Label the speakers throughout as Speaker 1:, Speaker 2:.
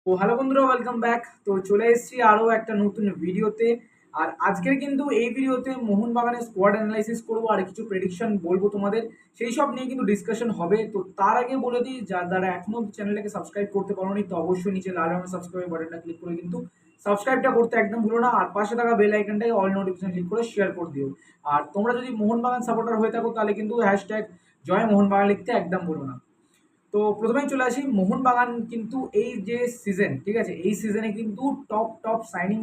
Speaker 1: তো হ্যালো বন্ধুরা, welcome back. তো চলে এসেছি আরও একটা নতুন ভিডিওতে। আর আজকের কিন্তু এই ভিডিওতে মোহনবাগানের স্কোয়াড অ্যানালাইসিস করবো আর কিছু প্রেডিকশন বলবো তোমাদের, সেই সব নিয়ে কিন্তু ডিসকাশন হবে। তো তার আগে বলে দিই, যারা এখনো চ্যানেলটাকে সাবস্ক্রাইব করতে পারোনি তো অবশ্যই নিচে লাল রঙের সাবস্ক্রাইব বাটনটা ক্লিক করে কিন্তু সাবস্ক্রাইবটা করতে একদম ভুলো না। আর পাশে থাকা বেল আইকনটাকে অল নোটিফিকেশন ক্লিক করে শেয়ার করে দিও। আর তোমরা যদি মোহনবাগান সাপোর্টার হয়ে থাকো তাহলে কিন্তু হ্যাশট্যাগ জয় মোহনবাগান লিখতে একদম ভুলো না। তো প্রথমেই চলে আসি, মোহনবাগান কিন্তু এই যে সিজন, ঠিক আছে, এই সিজনে কিন্তু টপ টপ সাইনিং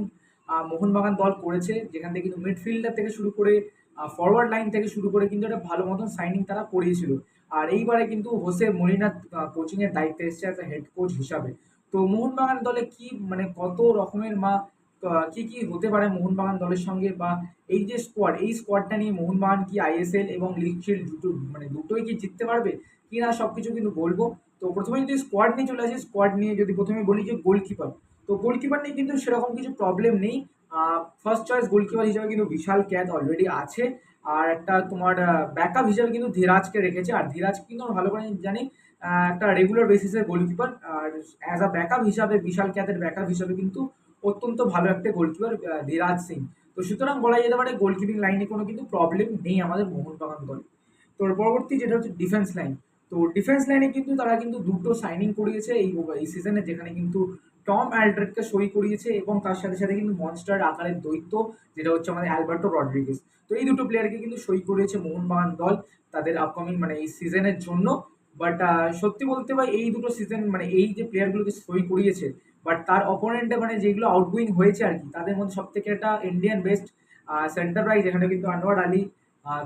Speaker 1: মোহনবাগান দল করেছে, যেখান থেকে কিন্তু মিডফিল্ডার থেকে শুরু করে ফরওয়ার্ড লাইন থেকে শুরু করে কিন্তু একটা ভালো মতন সাইনিং তারা করিয়েছিল। আর এইবারে কিন্তু হোসে মলিনা কোচিং এর দায়িত্বে এসেছে অ্যাজ হেড কোচ হিসাবে। তো মোহনবাগান দলে কি মানে কত রকমের কি কি হতে পারে মোহনবাগান দলের সঙ্গে, বা এই যে স্কোয়াড, এই স্কোয়াডটা নিয়ে মোহনবাগান কি আইএসএল এবং লিগ শিল্ড দুটোই কি জিততে পারবে কি না, সবকিছু কিন্তু বলবো। তো প্রথমে যদি স্কোয়াড নিয়ে চলে আসি, স্কোয়াড নিয়ে যদি প্রথমে বলি যে গোলকিপার, তো গোলকিপার নিয়ে কিন্তু সেরকম কিছু প্রবলেম নেই। ফার্স্ট চয়েস গোলকিপার হিসেবে কিন্তু বিশাল ক্যাথ অলরেডি আছে। আর একটা তোমার ব্যাকআপ হিসেবে কিন্তু ধীরাজকে রেখেছে। আর ধীরাজ কিন্তু আমরা ভালো করে জানি একটা রেগুলার বেসিসের গোলকিপার। আর অ্যাজ আ ব্যাকআপ হিসাবে, বিশাল ক্যাথের ব্যাকআপ হিসাবে কিন্তু অত্যন্ত ভালো একটা গোলকিপার ধীরাজ সিং। তো সুতরাং বলা যেতে পারে গোলকিপিং লাইনে কোনো কিন্তু প্রবলেম নেই আমাদের মোহনবাগান দলে। তো পরবর্তী যেটা হচ্ছে ডিফেন্স লাইন। তো ডিফেন্স লাইনে কিন্তু তারা কিন্তু দুটো সাইনিং করিয়েছে এই সিজনে, যেখানে কিন্তু টম অ্যালড্রেডকে সই করিয়েছে এবং তার সাথে সাথে কিন্তু মনস্টার আকারের দৈত্য যেটা হচ্ছে আমাদের অ্যালবার্টো রড্রিগেজ। তো এই দুটো প্লেয়ারকে কিন্তু সই করিয়েছে মোহনবাগান দল তাদের আপকামিং মানে এই সিজনের জন্য। বাট সত্যি বলতে ভাই, এই দুটো সিজন মানে এই যে প্লেয়ারগুলোকে সই করিয়েছে, বাট তার অপোনেন্টে মানে যেগুলো আউটগোয়িং হয়েছে আর কি, তাদের মধ্যে সব থেকে একটা ইন্ডিয়ান বেস্ট সেন্টার ব্যাক, যেখানে কিন্তু আনোয়ার আলী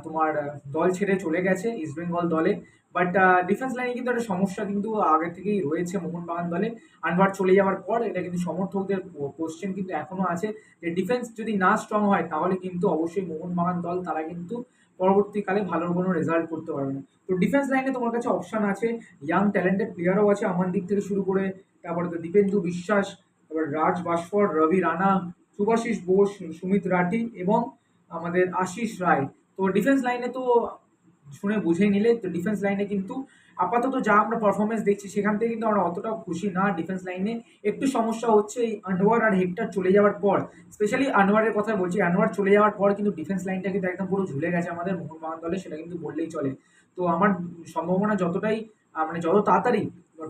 Speaker 1: তোমার দল ছেড়ে চলে গেছে ইস্ট বেঙ্গল দলে। বাট ডিফেন্স লাইনে কিন্তু একটা সমস্যা কিন্তু আগে থেকেই রয়েছে মোহনবাগান দলে। আনভার চলে যাওয়ার পর এটা কিন্তু সমর্থকদের কোশ্চেন কিন্তু এখনো আছে যে ডিফেন্স যদি না স্ট্রং হয় তাহলে কিন্তু অবশ্যই মোহনবাগান দল তারা কিন্তু পরবর্তীকালে ভালো কোনো রেজাল্ট করতে পারবে না। তো ডিফেন্স লাইনে তোমার কাছে অপশন আছে, ইয়াং ট্যালেন্টেড প্লেয়ারও আছে আমার দিক থেকে শুরু করে, তারপরে তো দীপেন্দু বিশ্বাস, তারপর রাজ বাস্কর, রবি রানা, সুভাশিস বোস, সুমিত রাঠি এবং আমাদের আশিস রায়। তো ডিফেন্স লাইনে তো শুনে বুঝেই নিলে। তো ডিফেন্স লাইনে কিন্তু আপাতত যা আমরা পারফরমেন্স দেখছি সেখান থেকে কিন্তু আমরা অতটাও খুশি না। ডিফেন্স লাইনে একটু সমস্যা হচ্ছে এই আনোয়ার আর হেক্টর চলে যাওয়ার পর। স্পেশালি আনোয়ারের কথা বলছি, আনোয়ার চলে যাওয়ার পর কিন্তু ডিফেন্স লাইনটা কিন্তু একদম পুরো ঝুলে গেছে আমাদের মোহনবাগান দলে, সেটা কিন্তু বললেই চলে। তো আমার সম্ভাবনা যতটাই মানে যত তাড়াতাড়ি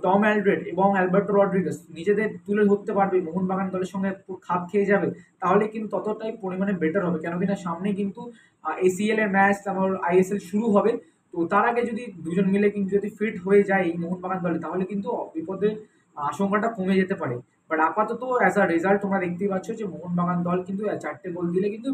Speaker 1: টম অ্যালড্রেড এবং অ্যালবার্টো রড্রিগেজ নিজেদের তুলে ধরতে পারবে, মোহনবাগান দলের সঙ্গে খাপ খেয়ে যাবে, তাহলে কিন্তু ততটাই পরিমাণে বেটার হবে। কেন কিনা সামনে কিন্তু এসিএল এর ম্যাচ, তারপর আইএসএল শুরু হবে। তো তার আগে যদি দুজন মিলে কিন্তু যদি ফিট হয়ে যায় এই মোহনবাগান দলে, তাহলে কিন্তু বিপদের আশঙ্কাটা কমে যেতে পারে। বাট আপাতত অ্যাজ আ রেজাল্ট তোমরা দেখতেই পাচ্ছ যে মোহনবাগান দল কিন্তু 4টে গোল দিলে কিন্তু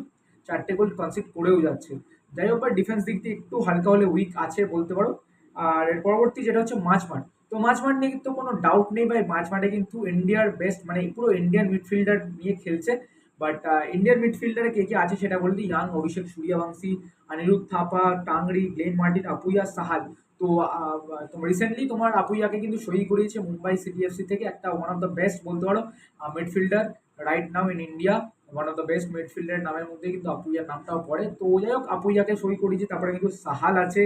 Speaker 1: 4টে গোল কনসিড করেও যাচ্ছে। যাই হোক, ডিফেন্স দিক দিয়ে একটু হালকা হলে উইক আছে বলতে পারো। আর এর পরবর্তী যেটা হচ্ছে মাঝমাঠ। তো মাঝমাঠ নিয়ে কিন্তু কোনো ডাউট নেই ভাই, মাঝমাঠে কিন্তু ইন্ডিয়ার বেস্ট মানে পুরো ইন্ডিয়ান মিডফিল্ডার নিয়ে খেলছে। বাট ইন্ডিয়ান মিডফিল্ডারে কে কে আছে সেটা বলে দিই। ইয়াং অভিষেক সূর্যবংশী, অনিরুদ্ধ থাপা, টাংরি, গ্লেন মার্টিন, আপুইয়া সাহাল। তো তোমার রিসেন্টলি তোমার আপুইয়াকে কিন্তু সই করিয়েছে মুম্বাই সিটিএফসি থেকে, একটা ওয়ান অফ দ্য বেস্ট বলতে পারো midfielder right now in India. One of the best মিডফিল্ডারের নামের মধ্যে কিন্তু আপুইয়ার নামটাও পড়ে। তো যাই হোক, আপুইয়াকে সই করিয়েছে। তারপরে কিন্তু সাহাল আছে,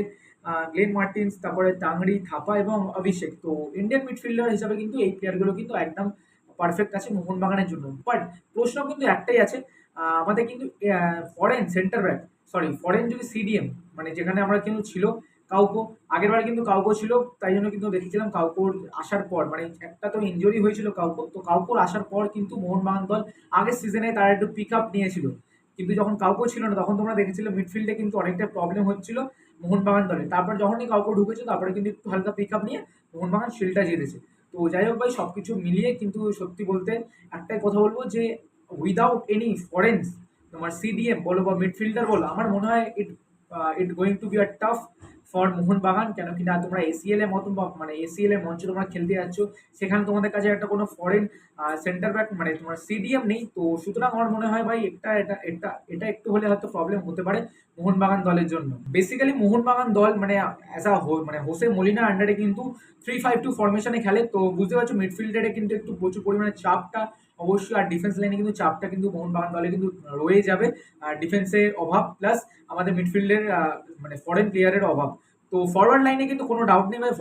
Speaker 1: গ্লেন মার্টিন্স, তারপরে টাংরি, থাপা এবং অভিষেক। তো ইন্ডিয়ান মিডফিল্ডার হিসাবে কিন্তু এই প্লেয়ারগুলো কিন্তু একদম পারফেক্ট আছে মোহনবাগানের জন্য। বাট প্রশ্ন কিন্তু একটাই আছে, আমাদের কিন্তু foreign centre back, sorry foreign যদি সিডিএম মানে যেখানে আমরা কিন্তু ছিল কাউকো, আগের বার কিন্তু কাউকো ছিল, তাই জন্য কিন্তু দেখেছিলাম কাউকোর আসার পর মানে একটা তো ইনজুরি হয়েছিল কাউকো, তো কাউকোর আসার পর কিন্তু মোহনবাগান দল আগের সিজনে তারা একটু পিক আপ নিয়েছিল। কিন্তু যখন কাউকো ছিল না তখন তোমরা দেখেছিলে মিডফিল্ডে কিন্তু অনেকটা প্রবলেম হচ্ছিল মোহনবাগান দলে। তারপর যখনই কাউকো ঢুকেছে তারপরে কিন্তু একটু হালকা পিক আপ নিয়ে মোহনবাগান শিল্ডটা জিতেছে। তো যাই হোক ভাই, সবকিছু মিলিয়ে কিন্তু সত্যি বলতে একটাই কথা বলবো যে উইদাউট এনি ফরেন্স তোমার সিডিএম বলো বা মিডফিল্ডার বলো, আমার মনে হয় ইট going to be a tough for Mohun Bagan. কেন কি না, তোমরা এসিএল এর মতন বা মানে এসিএল এর মঞ্চে তোমরা খেলতে যাচ্ছ, সেখানে তোমাদের কাছে একটা কোনো ফরেন সেন্টার ব্যাক মানে তোমার সিডিএম নেই। তো সুতরাং আমার মনে হয় ভাই এটা এটা এটা এটা একটু হলে হয়তো প্রবলেম হতে পারে মোহনবাগান দলের জন্য। বেসিক্যালি মোহনবাগান দল মানে অ্যাজ আ মানে হোসে মলিনা আন্ডারে কিন্তু 3-5-2 ফরমেশনে খেলে। তো বুঝতে পারছো মিডফিল্ডারে কিন্তু একটু প্রচুর পরিমাণে চাপটা অবশ্যই, আর ডিফেন্স লাইনে কিন্তু চাপটা কিন্তু মোহনবাগান দলে কিন্তু রয়ে যাবে। আর ডিফেন্সের অভাব প্লাস আমাদের মিডফিল্ডের মানে ফরেন প্লেয়ারের অভাব। তো ফরওয়ার্ড লাইনে কিন্তু কোনো ডাউট নেই ভাই,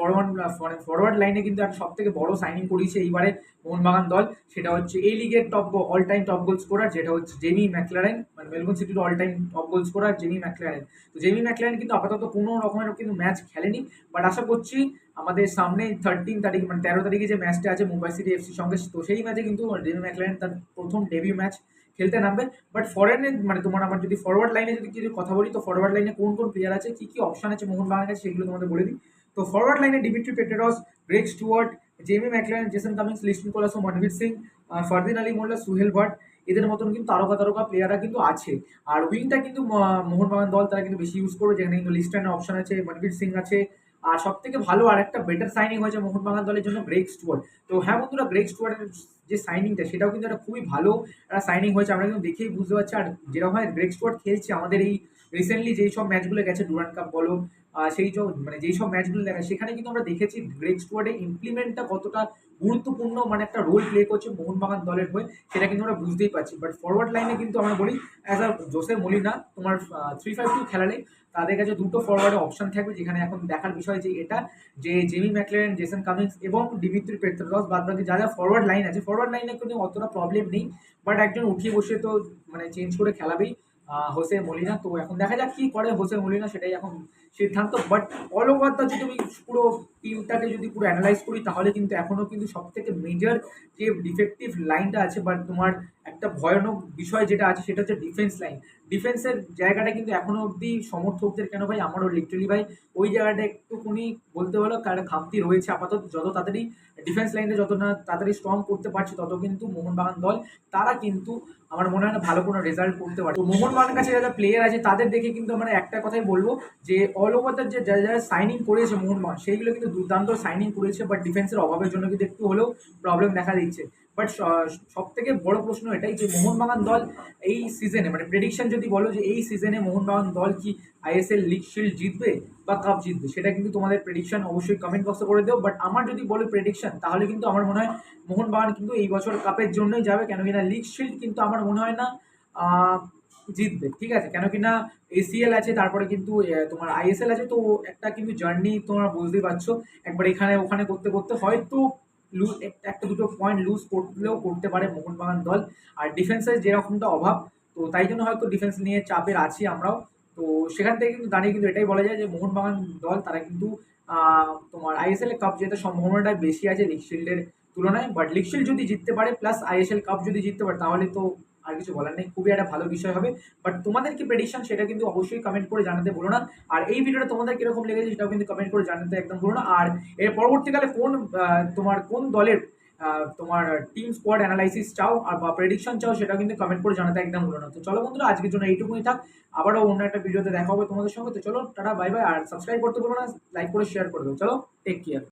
Speaker 1: ফরওয়ার্ড লাইনে কিন্তু একটা সব থেকে বড় সাইনিং করিয়েছে এইবারে মোহনবাগান দল। সেটা হচ্ছে এই লিগের all time top goal scorer, যেটা হচ্ছে জেমি ম্যাকলারেন, মানে মেলবোর্ন সিটির all time top goal scorer Jamie McLaren. তো জেমি ম্যাকলারেন কিন্তু আপাতত কোনো রকমের কিন্তু ম্যাচ খেলেনি, বাট আশা করছি আমাদের সামনে 13 তারিখ মানে 13 তারিখে যে ম্যাচটা আছে মুম্বাই সিটি এফসির সঙ্গে, তো সেই ম্যাচে কিন্তু জেমি ম্যাকলারেন তার প্রথম ডেবিউ ম্যাচ খেলতে নামবে। বাট ফরেনে মানে তোমার আমার যদি ফরওয়ার্ড লাইনে যদি কিছু কথা বলি, তো ফরওয়ার্ড লাইনে কোন কোন প্লেয়ার আছে, কি কি অপশন আছে মোহনবাগানের কাছে, সেগুলো তোমাদের বলে দিই। তো ফরওয়ার্ড লাইনে Dimitri Petratos, Greg Stewart, Jamie Maclaren, Jason Cummings, Liston Colaco, Manvir Singh, Fardin Ali Molla, Suhail Bhat, এদের মতন কিন্তু তারকা প্লেয়াররা কিন্তু আছে। আর উইংটা কিন্তু মোহনবাগান দল তারা কিন্তু বেশি ইউজ করবে, যেখানে কিন্তু লিস্টনের অপশন আছে, মনবীর সিং আছে। আর সব থেকে ভালো আর একটা বেটার সাইনিং হয়েছে মোহনবাগান দলের জন্য গ্রেগ স্টুয়ার্ট। তো হ্যাঁ বন্ধুরা, গ্রেগ স্টুয়ার্টের যে সাইনিংটা সেটাও কিন্তু একটা খুবই ভালো একটা সাইনিং হয়েছে, আমরা কিন্তু দেখেই বুঝতে পারছি। আর যেরকম হয় গ্রেগ স্টুয়ার্ট খেলছে আমাদের এই রিসেন্টলি যেই সব ম্যাচগুলো গেছে, ডুরান্ড কাপ বলো, সেই মানে যেই সব ম্যাচগুলো দেখা, সেখানে কিন্তু আমরা দেখেছি গ্রেগ স্টুয়ার্টের ইমপ্লিমেন্টটা কতটা গুরুত্বপূর্ণ, মানে একটা রোল প্লে করছে মোহনবাগান দলের হয়ে, সেটা কিন্তু আমরা বুঝতেই পারছি। বাট ফরওয়ার্ড লাইনে কিন্তু আমরা বলি অ্যাজ আ জোসে মলিনা, তোমার 3-5-2 খেলালে তাদের কাছে দুটো ফরওয়ার্ডে অপশন থাকবে, যেখানে এখন দেখার বিষয় যে এটা যে জেমি ম্যাকলারেন, জেসন কামিংস এবং ডিমিত্রি পেট্রালস, বাদ বাকি যা যা ফরওয়ার্ড লাইন আছে, ফরওয়ার্ড লাইনে কিন্তু অতটা প্রবলেম নেই। বাট একজন উঠিয়ে বসে তো মানে চেঞ্জ করে খেলাবেই হোসে মলিনা। তো এখন দেখা যাক কি করে হোসে মলিনা, সেটাই এখন সিদ্ধান্ত। বাট অল ওভার যদি তুমি পুরো টিমটাকে যদি পুরো অ্যানালাইজ করি, তাহলে কিন্তু এখনও কিন্তু সব থেকে মেজর যে ডিফেক্টিভ লাইনটা আছে, বাট তোমার একটা ভয়ানক বিষয় যেটা আছে, সেটা হচ্ছে ডিফেন্স লাইন। ডিফেন্সের জায়গাটা কিন্তু এখনো অবধি সমর্থকদের কেন ভাই, আমারও লিটারালি ভাই ওই জায়গাটা একটুখানি বলতে পারো কারণ খামতি রয়েছে আপাতত। যত তাড়াতাড়ি ডিফেন্স লাইনটা যত না তাড়াতাড়ি স্ট্রং করতে পারছে, তত কিন্তু মোহনবাগান দল তারা কিন্তু আমার মনে হয় না ভালো কোনো রেজাল্ট করতে পারে। তো মোহনবাগানের কাছে যারা প্লেয়ার আছে তাদের দেখে কিন্তু আমরা একটা কথাই বলবো যে অল ওভার যে যারা যারা সাইনিং করেছে মোহনবাগান, সেইগুলো কিন্তু দুর্দান্ত সাইনিং করেছে, বাট ডিফেন্সের অভাবের জন্য কিন্তু একটু হলেও প্রবলেম দেখা দিচ্ছে। বাট সব থেকে বড় প্রশ্ন এটাই যে মোহনবাগান দল এই সিজনে মানে প্রেডিকশন যদি বলো যে এই সিজনে মোহনবাগান দল কি আইএসএল লিগ শিল্ড জিতবে বা কাপ জিতবে, সেটা কিন্তু তোমাদের প্রেডিকশন অবশ্যই কমেন্ট বক্সে করে দেও। বাট আমার যদি বলো প্রেডিকশন, তাহলে কিন্তু আমার মনে হয় মোহনবাগান কিন্তু এই বছর কাপের জন্যই যাবে, কেন কিনা লিগ শিল্ড কিন্তু আমার মনে হয় না জিতবে। ঠিক আছে, কেন কিনা এসিএল আছে, তারপরে কিন্তু তোমার আইএসএল আছে, তো একটা কিন্তু জার্নি তোমরা বুঝতেই পারছো, একবার এখানে ওখানে করতে করতে হয়তো একটা দুটো পয়েন্ট লুজ করলেও করতে পারে মোহনবাগান দল। আর ডিফেন্সের যেরকমটা অভাব, তো তাই জন্য হয়তো ডিফেন্স নিয়ে চাপের আছি আমরাও। তো সেখান থেকে কিন্তু দাঁড়িয়ে কিন্তু এটাই বলা যায় যে মোহনবাগান দল তারা কিন্তু তোমার আইএসএল কাপ জেতার সম্ভাবনাটা বেশি আছে লিগ শিল্ডের তুলনায়। বাট লিগ শিল্ড যদি জিততে পারে প্লাস আইএসএল কাপ যদি জিততে পারে, তাহলে তো আর কিছু বলার নেই, খুবই একটা ভালো বিষয় হবে। বাট তোমাদের কি প্রেডিকশন সেটা কিন্তু অবশ্যই কমেন্ট করে জানাতে ভুলো না। আর এই ভিডিওটা তোমাদের কিরকম লেগেছে সেটাও কিন্তু কমেন্ট করে জানাতে একদম ভুলো না। আর এর পরবর্তীকালে তোমার কোন দলের তোমার টিম স্কোয়াড অ্যানালাইসিস চাও আর বা প্রেডিকশন চাও, সেটাও কিন্তু কমেন্ট করে জানাতে একদম ভুলো না। তো চলো বন্ধুরা, আজকের জন্য এইটুকুই থাক, আবারও অন্য একটা ভিডিওতে দেখা হবে তোমাদের সঙ্গে। তো চলো টাটা, বাই বাই। আর সাবস্ক্রাইব করতে ভুলো না, লাইক করে শেয়ার করে দেবো। চলো, টেক কেয়ার।